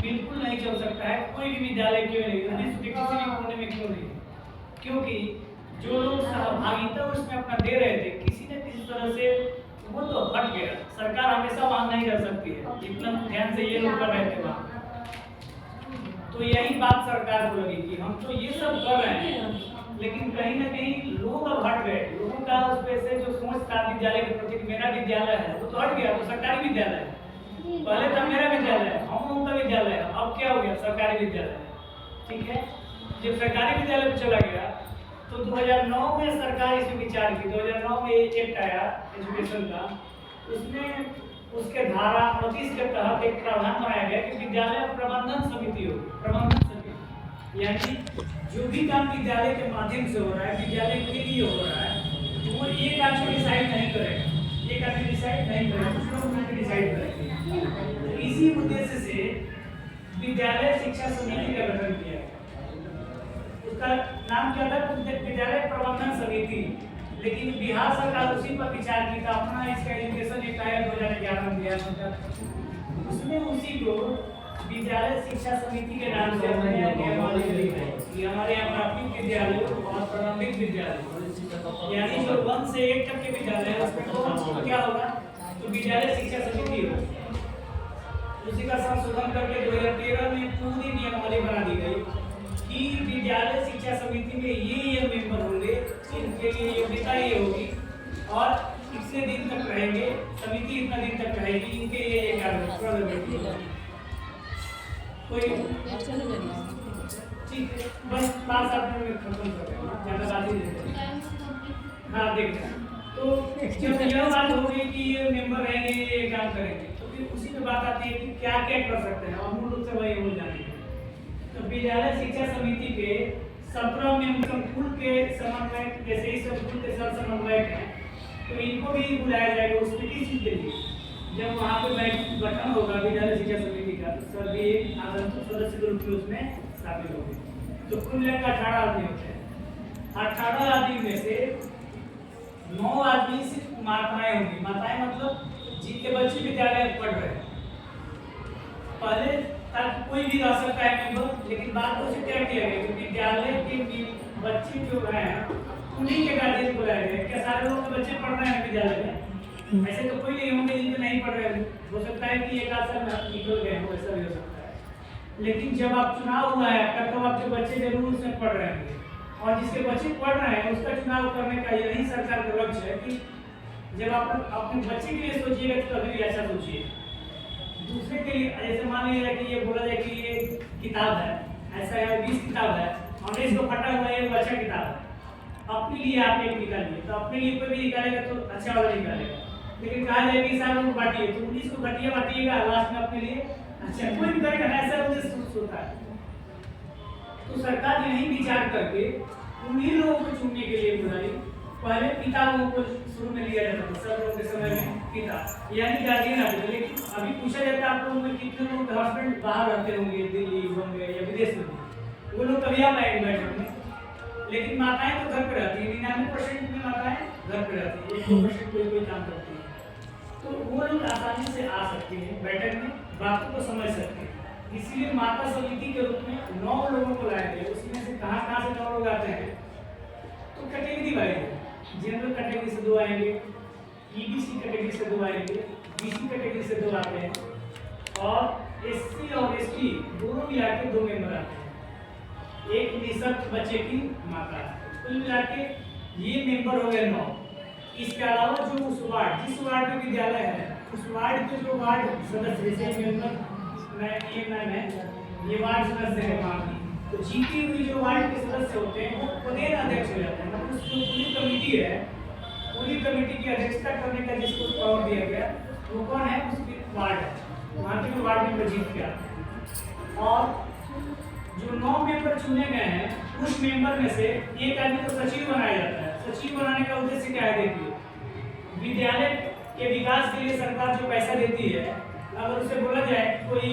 बिल्कुल नहीं चल सकता है। कोई भी विद्यालय क्यों नहीं, विश्व के किसी भी कोने में क्यों नहीं, क्योंकि जो लोग सहभागिता उसमें अपना दे रहे थे, किसी न किसी तरह से वो तो हट गया। सरकार हमेशा वहां नहीं रह सकती है, इतना ध्यान से ये लोग कर रहे थे वहां। तो यही बात सरकार को लगी कि हम तो ये सब कर रहे हैं, लेकिन कहीं ना कहीं लोग अब हट गए। लोगों का उस पे से जो सोच था विद्यालय के प्रति, मेरा विद्यालय है, वो तो हट गया। तो सरकारी विद्यालय है, पहले था मेरा विद्यालय है, हम लोगों का विद्यालय है, अब क्या हो गया, सरकारी विद्यालय है। ठीक है, जब सरकारी विद्यालय में चला गया तो 2009 में सरकार इसमें विचार की। 2009 में एक एक्ट आया एजुकेशन का, उसमें उसके धारा 29 के तहत एक प्रावधान बनाया गया कि विद्यालय प्रबंधन समिति हो। प्रबंधन समिति यानी जो भी काम विद्यालय के माध्यम से हो रहा है, विद्यालय के लिए हो रहा है, तो वो एक आदमी डिसाइड नहीं करेगा, एक आदमी डिसाइड नहीं करेगा, दूसरे लोग डिसाइड करेंगे। तो इसी उद्देश्य से विद्यालय शिक्षा समिति का गठन किया गया। उसका नाम क्या था, विद्यालय प्रबंधन समिति। लेकिन बिहार सरकार उसी पर विचार की था, अपना इसका एजुकेशन एक्ट आया 2011 में दिया था, उसमें उसी को विद्यालय शिक्षा समिति के नाम से नियमावली लिखा है कि हमारे यहाँ प्राथमिक विद्यालय और प्रारंभिक विद्यालय यानी जो 1 से 8 तक के विद्यालय है उसमें क्या होगा, तो विद्यालय शिक्षा समिति होगा। उसी का संशोधन करके 2013 में पूरी नियमावली बना दी गई कि विद्यालय शिक्षा समिति में ये मेंबर होंगे, इनके लिए योग्यता ये होगी और इतने दिन तक रहेंगे, समिति इतना दिन तक रहेगी, इनके ये कार्य कोई ठीक है। बस 5 साल में खत्म कर देंगे, ज़्यादा बात ही नहीं। हाँ देखते हैं, तो जब यह बात होगी कि ये मेंबर रहेंगे, ये काम करेंगे, तो फिर उसी में बात आती है कि क्या क्या कर सकते हैं, और मूल रूप से वही हो जाएंगे। तो विद्यालय शिक्षा समिति के 17 मेंबर संकुल के समन्वयक, जैसे ही संकुल के सर समन्वयक हैं, तो इनको भी बुलाया जाएगा। उसमें किस चीज़ के लिए, जब वहाँ पे गठन होगा विद्यालय शिक्षा समिति का, तो सभी आदर्श सदस्य के रूप में उसमें स्थापित होंगे। तो कुल मिलाकर 18 आदमी होते हैं। 18 आदमी में से 9 आदमी सिर्फ माताएं होंगी। माताएं मतलब जिनके बच्चे विद्यालय में पढ़ रहे हैं। पहले तक कोई भी रह सकता है मेंबर, लेकिन बाद में उसे क्या किया गया कि विद्यालय के बच्चे जो हैं उन्हीं के गार्जियन बुलाए गए। क्या सारे लोग के बच्चे पढ़ रहे हैं विद्यालय में? ऐसे तो कोई नहीं होंगे जिनके नहीं पढ़ रहे हैं। हो सकता है कि एक आध साल में निकल गए हो, ऐसा भी हो सकता है। लेकिन जब आप चुनाव हुआ है आपका, तो आपके बच्चे जरूर उसमें पढ़ रहे होंगे, और जिसके बच्चे पढ़ रहे हैं उसका चुनाव करने का यही सरकार का लक्ष्य है कि जब आप अपने बच्चे के लिए सोचिएगा तो कभी भी ऐसा सोचिए। दूसरे के लिए जैसे मान लीजिए कि ये बोला जाए कि ये किताब है, ऐसा है 20 किताब है, हमने इसको फटा हुआ है, ये अच्छा किताब है, अपने लिए आप एक निकालिए, तो अपने लिए कोई भी निकालेगा तो अच्छा वाला निकालेगा। लेकिन कहा जाए कि सारे को बांटिए, तो 19 को बांटिएगा, लास्ट में अपने लिए अच्छा कोई भी करेगा, ऐसा उद्देश्य होता है। तो सरकार यही विचार करके उन्हीं लोगों को चुनने के लिए बुलाई। पहले पिता लोगों को शुरू में लिया जाता था, सब लोगों के समय में पिता यानी गार्जियन आते थे। लेकिन अभी पूछा जाता है आप लोगों में कितने लोग हस्बैंड बाहर रहते होंगे, दिल्ली, बॉम्बे या विदेश में, वो लोग कभी आप आएंगे बैठे होंगे। लेकिन माताएं तो घर पे रहती है, 99% में माताएं घर पे रहती है, 1% कोई काम करती है। तो वो लोग आसानी से आ सकते हैं बैठक में, बातों को समझ सकते हैं। इसीलिए माता समिति के रूप में 9 लोगों को लाया गया। उसमें से कहाँ से 9 लोग आते हैं, तो कैटेगरी वाइज है। जनरल कैटेगरी से 2 आएंगे, ईबीसी कैटेगरी से 2 आएंगे, बीसी कैटेगरी से 2 आते हैं, और एससी और एसटी दोनों मिला के 2 मेंबर आते हैं। एक निःशक्त बच्चे की माता है। कुल मिला के ये मेंबर हो गए 9। इसके अलावा जो उस वार्ड, जिस वार्ड में विद्यालय है, उस वार्ड के जो वार्ड सदस्य, जैसे मेंबर ये वार्ड सदस्य है वहाँ की, तो जीती हुई जो वार्ड के सदस्य होते हैं वो पदेन अध्यक्ष हो जाते हैं। मतलब उसकी पूरी कमेटी है, पूरी कमेटी की अध्यक्षता करने का जिसको पावर दिया गया वो कौन है, उसकी वार्ड है, वहाँ के जो वार्ड मेंबर जीत के आते हैं। और जो 9 मेंबर चुने गए हैं, उस मेंबर में से एक आदमी को सचिव बनाया जाता है। सचिव बनाने का उद्देश्य क्या है, देखिए विद्यालय के विकास के लिए सरकार जो पैसा देती है, अगर उसे बोला जाए कोई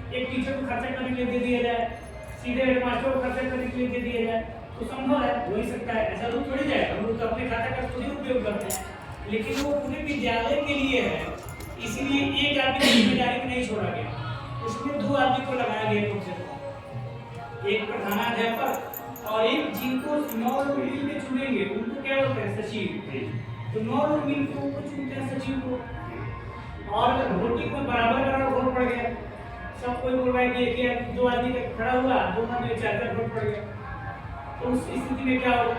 एक टीचर को खर्चा करने के लिए दे दिया जाए, सीधे हेडमास्टर को खर्चा करने के लिए दे दिया जाए, तो संभव है, हो ही सकता है। ऐसा लोग थोड़ी जाएगा, हम लोग तो अपने खाता का खुद ही उपयोग करते हैं। लेकिन वो पूरे विद्यालय के लिए है, इसीलिए एक आदमी की जिम्मेदारी में नहीं छोड़ा गया, उसमें 2 आदमी को लगाया गया कम से कम, एक प्रधानाध्यापक और एक जिनको 9 लोग मिल के चुनेंगे उनको क्या बोलते हैं, सचिव। तो 9 लोग मिल के उनको चुनते हैं सचिव को, और वोटिंग में बराबर वोट पड़ गया, सब कोई बोल रहा है कि एक 2 आदमी का खड़ा हुआ, दोनों में 4 वोट पड़ गया, तो उस स्थिति में क्या होगा,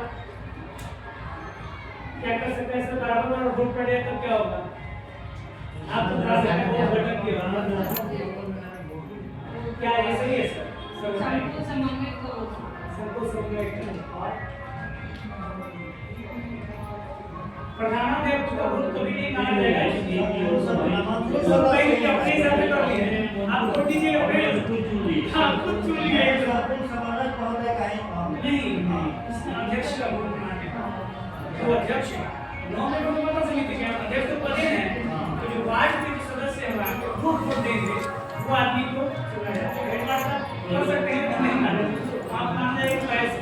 क्या कर सकते हैं, सब बराबर वोट पड़ जाए तब क्या होगा, आप तो बता सकते हैं वो बटन की क्या ऐसे ही है सर, सबको समन्वय और प्रधानाध्यापक का वोट कभी नहीं माना जाएगा, सब पहले अपने हिसाब से कर लिए, आप वोट दीजिए हाँ खुद चुन लिए नहीं, अध्यक्ष का वोट माने तो अध्यक्ष 9 मेंबर को पता समिति के अध्यक्ष तो पदे हैं, तो जो वार्ड के जो सदस्य हैं वोट देंगे वो आदमी को चुना जाता है, कर सकते हैं कि नहीं माने, आप मान जाए पैसे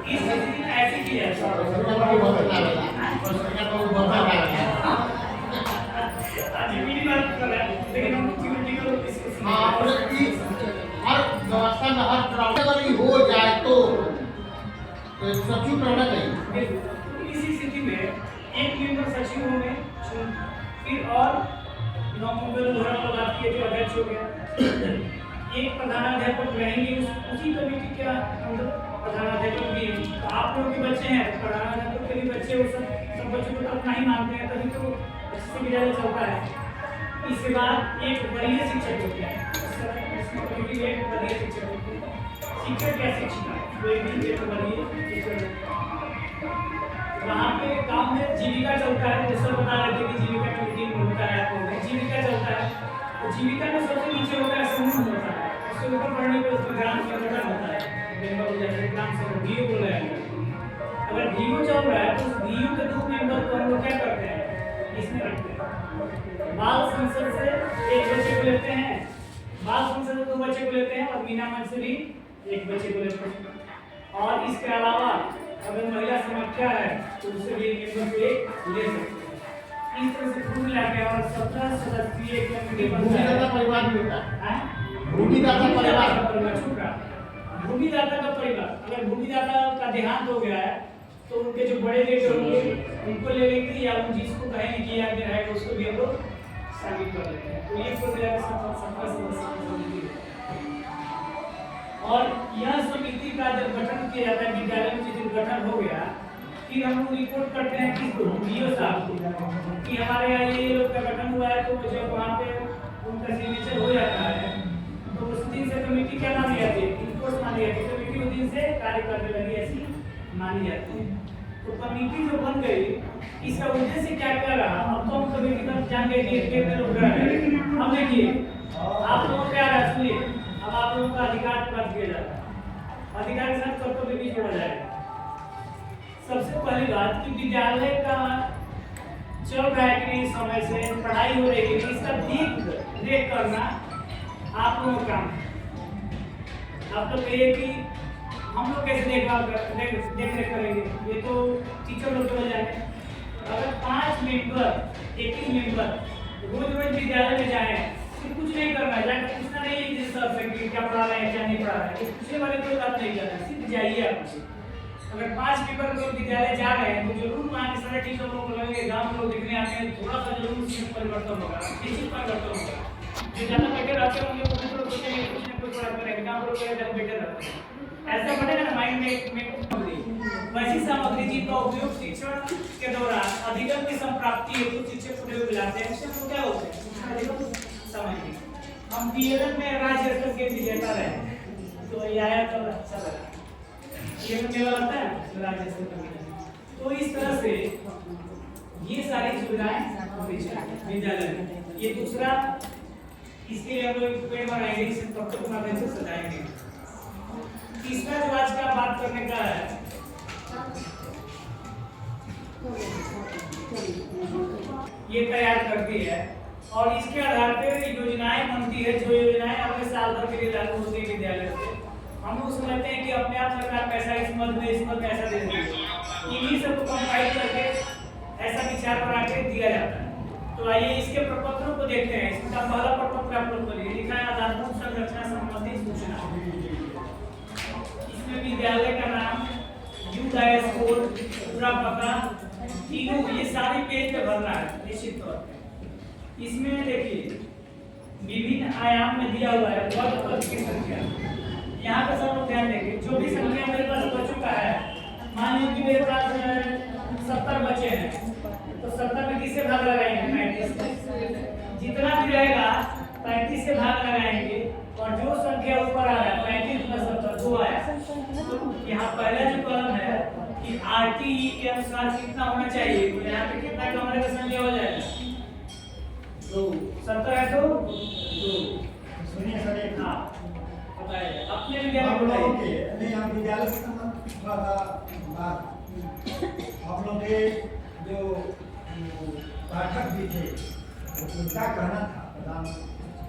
इस स्थिति में ऐसे किया लेकिन हम हो जाए तो सचिव करना चाहिए। इसी स्थिति में एक मेंबर सचिव होंगे, फिर और 9 मेंबर द्वारा बात किए जो अध्यक्ष हो गया, एक प्रधानाध्यापक रहेंगे, उसी कमेटी का प्रधानाध्यापक भी, तो आप लोग के बच्चे हैं प्रधानाध्यापक के भी बच्चे, वो सब बच्चों को अपना ही मानते हैं, तभी तो अच्छे से विद्यालय चलता है। इसके बाद एक वरीय शिक्षक होते हैं, कमेटी में एक वरीय शिक्षक होते हैं, शिक्षक क्या शिक्षिका कोई भी एक वरीय शिक्षक, वहाँ पे गांव में जीविका चलता है, जैसे बता रहे थे कि जीविका कमेटी होता है, आपको जीविका चलता है, तो जीविका में सबसे नीचे होता है समूह होता है, उसके ऊपर पढ़ने पे उसमें ग्राम संगठन होता है, ग्राम संगठन डीओ बोला जाता है। अगर डीओ चल रहा है तो उस डीओ के 2 मेंबर को हम लोग क्या करते हैं, इसमें रखते हैं, बाल संसद से एक बच्चे को लेते हैं, बाल संसद से 2 बच्चे को लेते हैं, और मीना मंच से भी एक बच्चे को लेते हैं, और इसके अलावा अगर महिला समस्या है तो उससे भी एक मेंबर को एक ले सकते हैं। इस तरह से कुल मिला के और 17 सदस्यीय कमेटी बनता है। परिवार भी होता है, भूमिदाता परिवार छूट रहा, भूमिदाता का परिवार, अगर भूमिदाता का देहांत हो गया है तो उनके जो बड़े बेटे होंगे उनको ले लेंगे, या उन जिसको कहेंगे कि याद रहेगा उसको भी हम लोग शामिल कर लेते हैं, तो ये कुल मिला के 17 सदस्यीय। और यह समिति का जब गठन किया जाता है, विद्यालय में जिस गठन हो गया, फिर हम लोग रिपोर्ट करते हैं किसको, डीओ साहब को, कि हमारे यहाँ ये लोग का गठन हुआ है, तो जब वहाँ पे उनका सिग्नेचर हो जाता है तो उस दिन से कमेटी क्या मानी जाती है, रिपोर्ट मानी जाती है, कमेटी उस दिन से कार्य करने लगी ऐसी मानी जाती है। तो कमेटी जो बन गई, इसका उद्देश्य क्या क्या रहा, अब तो हम कमेटी तक जान गए कि कितने लोग रहे, अब देखिए आप लोगों क्या रहा, सुनिए, अब आप लोगों का अधिकार प्राप्त किया जाता है, अधिकार के साथ कर्तव्य भी जोड़ा जाएगा। सबसे पहली बात कि विद्यालय का चल रहा है कि नहीं, समय से पढ़ाई हो रही है कि नहीं, इसका देख करना आप लोगों का काम है। आप लोग कहिए कि हम लोग कैसे देख रेख करेंगे, ये तो टीचर लोग चले जाएंगे। अगर 5 मेंबर एक ही मेंबर रोज विद्यालय में जाए, फिर कुछ नहीं करना है, जाकर पूछना नहीं है कि सर से क्या पढ़ा रहे हैं क्या नहीं पढ़ा रहे हैं, पूछने वाले कोई बात नहीं करना, सिर्फ जाइए आप। अगर 5 मेंबर लोग विद्यालय जा रहे हैं तो जरूर वहाँ के सारे टीचर लोग लगेंगे, गाँव में लोग देखने आते हैं, थोड़ा सा जरूर उसमें परिवर्तन होगा, निश्चित परिवर्तन होगा। जो ज़्यादा बैठे रहते हैं उनके कुछ लोग सोचेंगे कुछ ना कुछ पढ़ा करेंगे, गाँव लोग ज़्यादा बैठे रहते हैं, ऐसा बढ़ेगा ना माइंड में। वैसी सामग्री जिनका उपयोग शिक्षण के दौरान अधिगम की संप्राप्ति हेतु शिक्षक उपयोग लाते हैं, उससे हम क्या होते हैं, शिक्षण अधिगम सामग्री। हम बीएलएड में राज्य स्तर के विजेता रहे, तो ये आया तो अच्छा लगा, ये मेला लगता है राज्य स्तर का। तो इस तरह से ये सारी सुविधाएं होनी चाहिए विद्यालय में। ये दूसरा, इसके लिए हम लोग पेड़ बनाएंगे, इसे तब तक माध्यम से सजाएंगे। तीसरा जो आज का बात करने का है, ये तैयार करती है और इसके आधार पर योजनाएं बनती है, जो योजनाएं अपने साल भर के लिए लागू होती है विद्यालय से। हम लोग समझते हैं कि अपने आप सरकार पैसा इस मद में पैसा दे देगी, इन्हीं सबको कंपाइल करके ऐसा विचार बना के दिया जाता है। तो आइए इसके प्रपत्रों को देखते हैं। इसका पहला प्रपत्र आप लोग को लिखा है आधारभूत संरचना संबंधी सूचना। इसमें विद्यालय का नाम, U कोड, पूरा पता, तीनों ये सारी पेज पे भरना है निश्चित तौर पे। इसमें देखिए विभिन्न आयाम में दिया हुआ है वर्ग पद की संख्या। यहाँ पे सब लोग ध्यान देंगे, जो भी संख्या मेरे पास बच चुका है, मान लीजिए कि मेरे पास 70 बचे हैं, तो 70 में किससे भाग लगाएंगे? 35 से। जितना भी रहेगा 35 से भाग लगाएंगे, और जो संख्या ऊपर आ रहा है 35 + 70 2 आया। तो यहाँ पहला जो कॉलम है कि RTE के अनुसार कितना होना चाहिए, तो यहाँ पे कितना कमरे का संख्या हो जाएगा? 2। 70 है तो 2। सुनिए सर, एक हाँ बताइए अपने आप विद्यालय लोगों बताइए। के नहीं, हम विद्यालय से संबंधित थोड़ा सा बात, आप लोग के जो पाठक भी थे उनका कहना था प्रधान